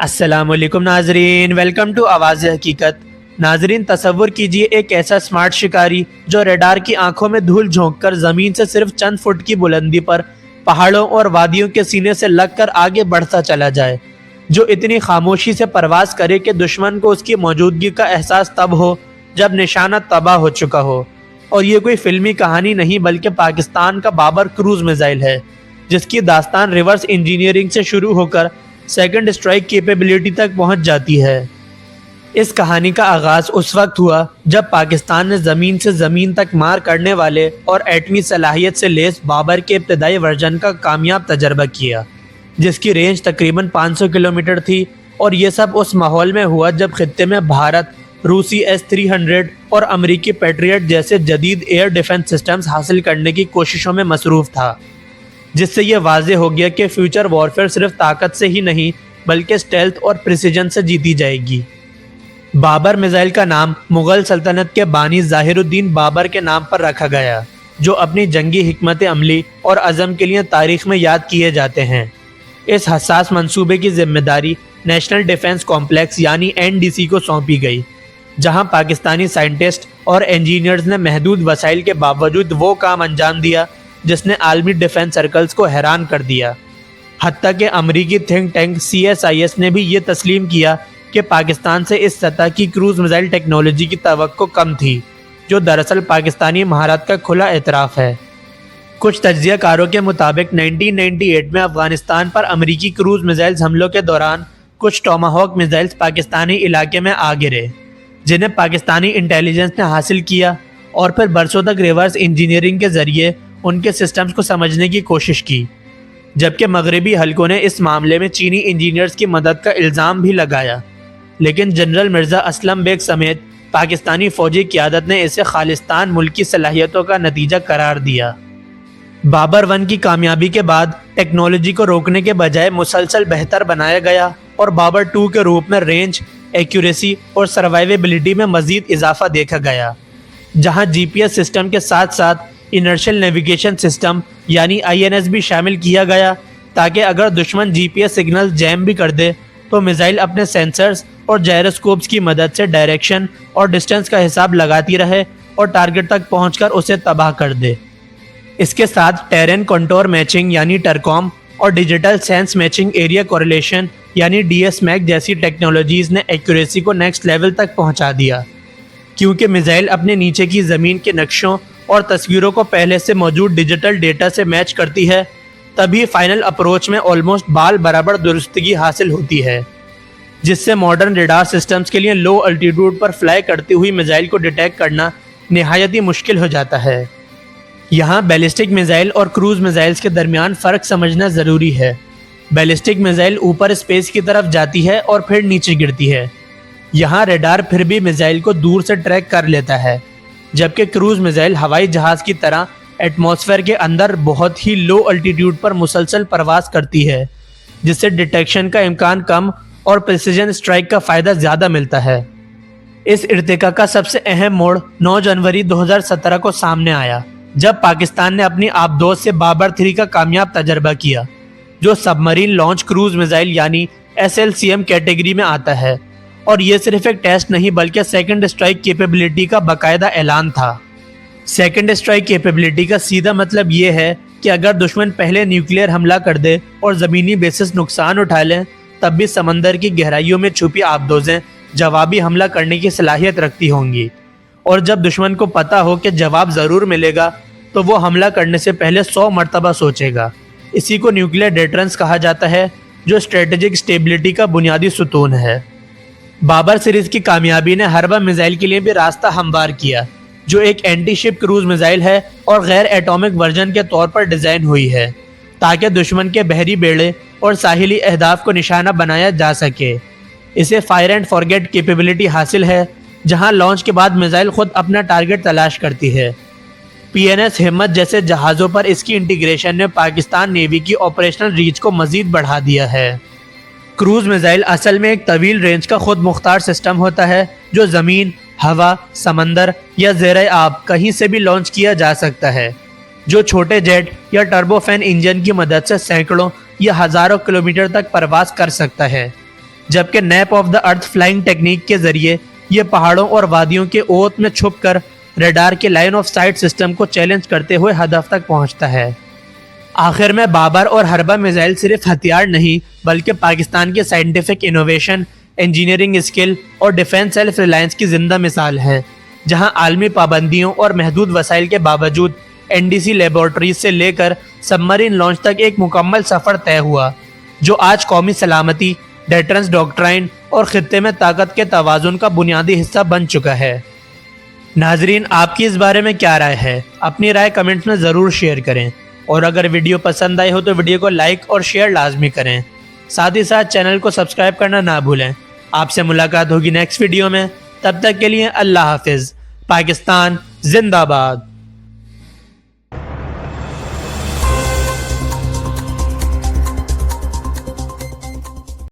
अस्सलाम वालेकुम नाजरीन, वेलकम टू आवाज़ हकीकत। नाजरीन, तसव्वुर कीजिए एक ऐसा स्मार्ट शिकारी जो रेडार की आंखों में धूल झोंककर ज़मीन से सिर्फ चंद फुट की बुलंदी पर पहाड़ों और वादियों के सीने से लगकर आगे बढ़ता चला जाए, जो इतनी खामोशी से परवास करे कि दुश्मन को उसकी मौजूदगी का एहसास तब हो जब निशाना तबाह हो चुका हो। और ये कोई फिल्मी कहानी नहीं बल्कि पाकिस्तान का बाबर क्रूज मिसाइल है, जिसकी दास्तान रिवर्स इंजीनियरिंग से शुरू होकर सेकंड स्ट्राइक कैपेबिलिटी तक पहुंच जाती है। इस कहानी का आगाज़ उस वक्त हुआ जब पाकिस्तान ने ज़मीन से ज़मीन तक मार करने वाले और एटमी सलाहियत से लेस बाबर के इब्तदाई वर्जन का कामयाब तजर्बा किया, जिसकी रेंज तकरीबन 500 किलोमीटर थी। और ये सब उस माहौल में हुआ जब खित्ते में भारत रूसी S-300 और अमरीकी पैट्रियट जैसे जदीद एयर डिफेंस सिस्टम्स हासिल करने की कोशिशों में मसरूफ़ था, जिससे ये वाज़े हो गया कि फ्यूचर वॉरफेयर सिर्फ ताकत से ही नहीं बल्कि स्टेल्थ और प्रिसीजन से जीती जाएगी। बाबर मिसाइल का नाम मुग़ल सल्तनत के बानी ज़ाहिरुद्दीन बाबर के नाम पर रखा गया, जो अपनी जंगी हिकमत अमली और अज़म के लिए तारीख़ में याद किए जाते हैं। इस हसास मंसूबे की जिम्मेदारी नेशनल डिफेंस कॉम्प्लेक्स यानी NDC को सौंपी गई, जहां पाकिस्तानी साइंटिस्ट और इंजीनियर्स ने महदूद वसाइल के बावजूद वो काम अंजाम दिया जिसने आलमी डिफेंस सर्कल्स को हैरान कर दिया। हत्ता कि अमरीकी थिंक टैंक CSIS ने भी ये तस्लीम किया कि पाकिस्तान से इस सतह की क्रूज़ मिसाइल टेक्नोलॉजी की तवक्को कम थी, जो दरअसल पाकिस्तानी महारत का खुला एतराफ़ है। कुछ तज्ज़ियाकारों के मुताबिक 1998 में अफ़गानिस्तान पर अमरीकी क्रूज़ मिसाइल्स हमलों के दौरान कुछ टोमाहॉक मिसाइल्स पाकिस्तानी इलाके में आ गिरे, जिन्हें पाकिस्तानी इंटेलिजेंस ने हासिल किया और फिर बरसों तक रिवर्स इंजीनियरिंग के ज़रिए उनके सिस्टम्स को समझने की कोशिश की, जबकि मगरबी हलकों ने इस मामले में चीनी इंजीनियर्स की मदद का इल्ज़ाम भी लगाया। लेकिन जनरल मिर्ज़ा असलम बेग समेत पाकिस्तानी फ़ौजी क़यादत ने इसे खालिस्तान मुल्क की सलाहियतों का नतीजा करार दिया। बाबर 1 की कामयाबी के बाद टेक्नोलॉजी को रोकने के बजाय मुसलसल बेहतर बनाया गया और बाबर 2 के रूप में रेंज, एक्यूरेसी और सर्वाइवेबिलिटी में मज़ीद इजाफा देखा गया, जहां GPS सिस्टम के साथ साथ इनर्शियल नेविगेशन सिस्टम यानी INS भी शामिल किया गया, ताकि अगर दुश्मन GPS सिग्नल जैम भी कर दे तो मिसाइल अपने सेंसर्स और जायरोस्कोप्स की मदद से डायरेक्शन और डिस्टेंस का हिसाब लगाती रहे और टारगेट तक पहुंचकर उसे तबाह कर दे। इसके साथ टेरेन कंटोर मैचिंग यानी टरकॉम और digital sense matching area correlation यानी DSMAC जैसी टेक्नोलॉजीज़ ने एक्यूरेसी को नेक्स्ट लेवल तक पहुंचा दिया, क्योंकि मिसाइल अपने नीचे की ज़मीन के नक्शों और तस्वीरों को पहले से मौजूद डिजिटल डेटा से मैच करती है, तभी फाइनल अप्रोच में ऑलमोस्ट बाल बराबर दुरुस्तगी हासिल होती है, जिससे मॉडर्न रेडार सिस्टम्स के लिए लो अल्टीट्यूड पर फ्लाई करती हुई मिसाइल को डिटेक्ट करना निहायत ही मुश्किल हो जाता है। यहाँ बैलिस्टिक मिसाइल और क्रूज़ मिसाइल्स के दरमियान फ़र्क समझना ज़रूरी है। बैलिस्टिक मिसाइल ऊपर स्पेस की तरफ जाती है और फिर नीचे गिरती है। यहाँ रेडार फिर भी मिसाइल को दूर से ट्रैक कर लेता है, जबकि क्रूज़ मिसाइल हवाई जहाज़ की तरह एटमॉस्फेयर के अंदर बहुत ही लो अल्टीट्यूड पर मुसलसल परवास करती है, जिससे डिटेक्शन का इम्कान कम और प्रिसीजन स्ट्राइक का फ़ायदा ज़्यादा मिलता है। इस इर्तिका का सबसे अहम मोड़ 9 जनवरी 2017 को सामने आया, जब पाकिस्तान ने अपनी आबदोज से बाबर 3 का कामयाब तजर्बा किया, जो सबमरीन लॉन्च क्रूज़ मिसाइल यानी SLCM कैटेगरी में आता है। और ये सिर्फ एक टेस्ट नहीं बल्कि सेकंड स्ट्राइक कैपेबिलिटी का बाकायदा ऐलान था। सेकंड स्ट्राइक कैपेबिलिटी का सीधा मतलब ये है कि अगर दुश्मन पहले न्यूक्लियर हमला कर दे और ज़मीनी बेसिस नुकसान उठा लें, तब भी समंदर की गहराइयों में छुपी आबदोज़ें जवाबी हमला करने की सलाहियत रखती होंगी। और जब दुश्मन को पता हो कि जवाब ज़रूर मिलेगा, तो वो हमला करने से पहले 100 मरतबा सोचेगा। इसी को न्यूक्लियर डेटरेंस कहा जाता है, जो स्ट्रेटेजिक स्टेबिलिटी का बुनियादी सुतून है। बाबर सीरीज़ की कामयाबी ने हरबा मिसाइल के लिए भी रास्ता हमवार किया, जो एक एंटी शिप क्रूज़ मिसाइल है और गैर एटॉमिक वर्जन के तौर पर डिज़ाइन हुई है, ताकि दुश्मन के बहरी बेड़े और साहिली अहदाफ को निशाना बनाया जा सके। इसे फायर एंड फॉरगेट कैपेबिलिटी हासिल है, जहां लॉन्च के बाद मिसाइल खुद अपना टारगेट तलाश करती है। PNS हिम्मत जैसे जहाज़ों पर इसकी इंटीग्रेशन ने पाकिस्तान नेवी की ऑपरेशनल रीच को मज़ीद बढ़ा दिया है। क्रूज़ मिसाइल असल में एक तवील रेंज का खुद मुख्तार सिस्टम होता है, जो ज़मीन, हवा, समंदर या ज़ेरे आब कहीं से भी लॉन्च किया जा सकता है, जो छोटे जेट या टर्बोफैन इंजन की मदद से सैकड़ों या हज़ारों किलोमीटर तक परवास कर सकता है। جبکہ nap of the earth flying technique کے ذریعے یہ پہاڑوں اور وادیوں کے اوت میں چھپ کر ریڈار کے لائن آف سائٹ سسٹم کو چیلنج کرتے ہوئے ہدف تک پہنچتا ہے۔ آخر میں بابر اور حربہ میزائل صرف ہتھیار نہیں بلکہ پاکستان کے سائنٹیفک انوویشن، انجینئرنگ اسکل اور ڈیفنس سیلف ریلائنس کی زندہ مثال ہے، جہاں عالمی پابندیوں اور محدود وسائل کے باوجود NDC لیبارٹریز سے لے کر سب مرین لانچ تک ایک مکمل سفر طے ہوا، جو آج قومی سلامتی، ڈیٹرنس ڈاکٹرائن اور خطے میں طاقت کے توازن کا بنیادی حصہ بن چکا ہے۔ ناظرین، آپ کی اس بارے میں کیا رائے ہے؟ اپنی رائے کمنٹس میں ضرور شیئر کریں، اور اگر ویڈیو پسند آئی ہو تو ویڈیو کو لائک اور شیئر لازمی کریں۔ ساتھ ہی ساتھ چینل کو سبسکرائب کرنا نہ بھولیں۔ آپ سے ملاقات ہوگی نیکسٹ ویڈیو میں، تب تک کے لیے اللہ حافظ۔ پاکستان زندہ باد۔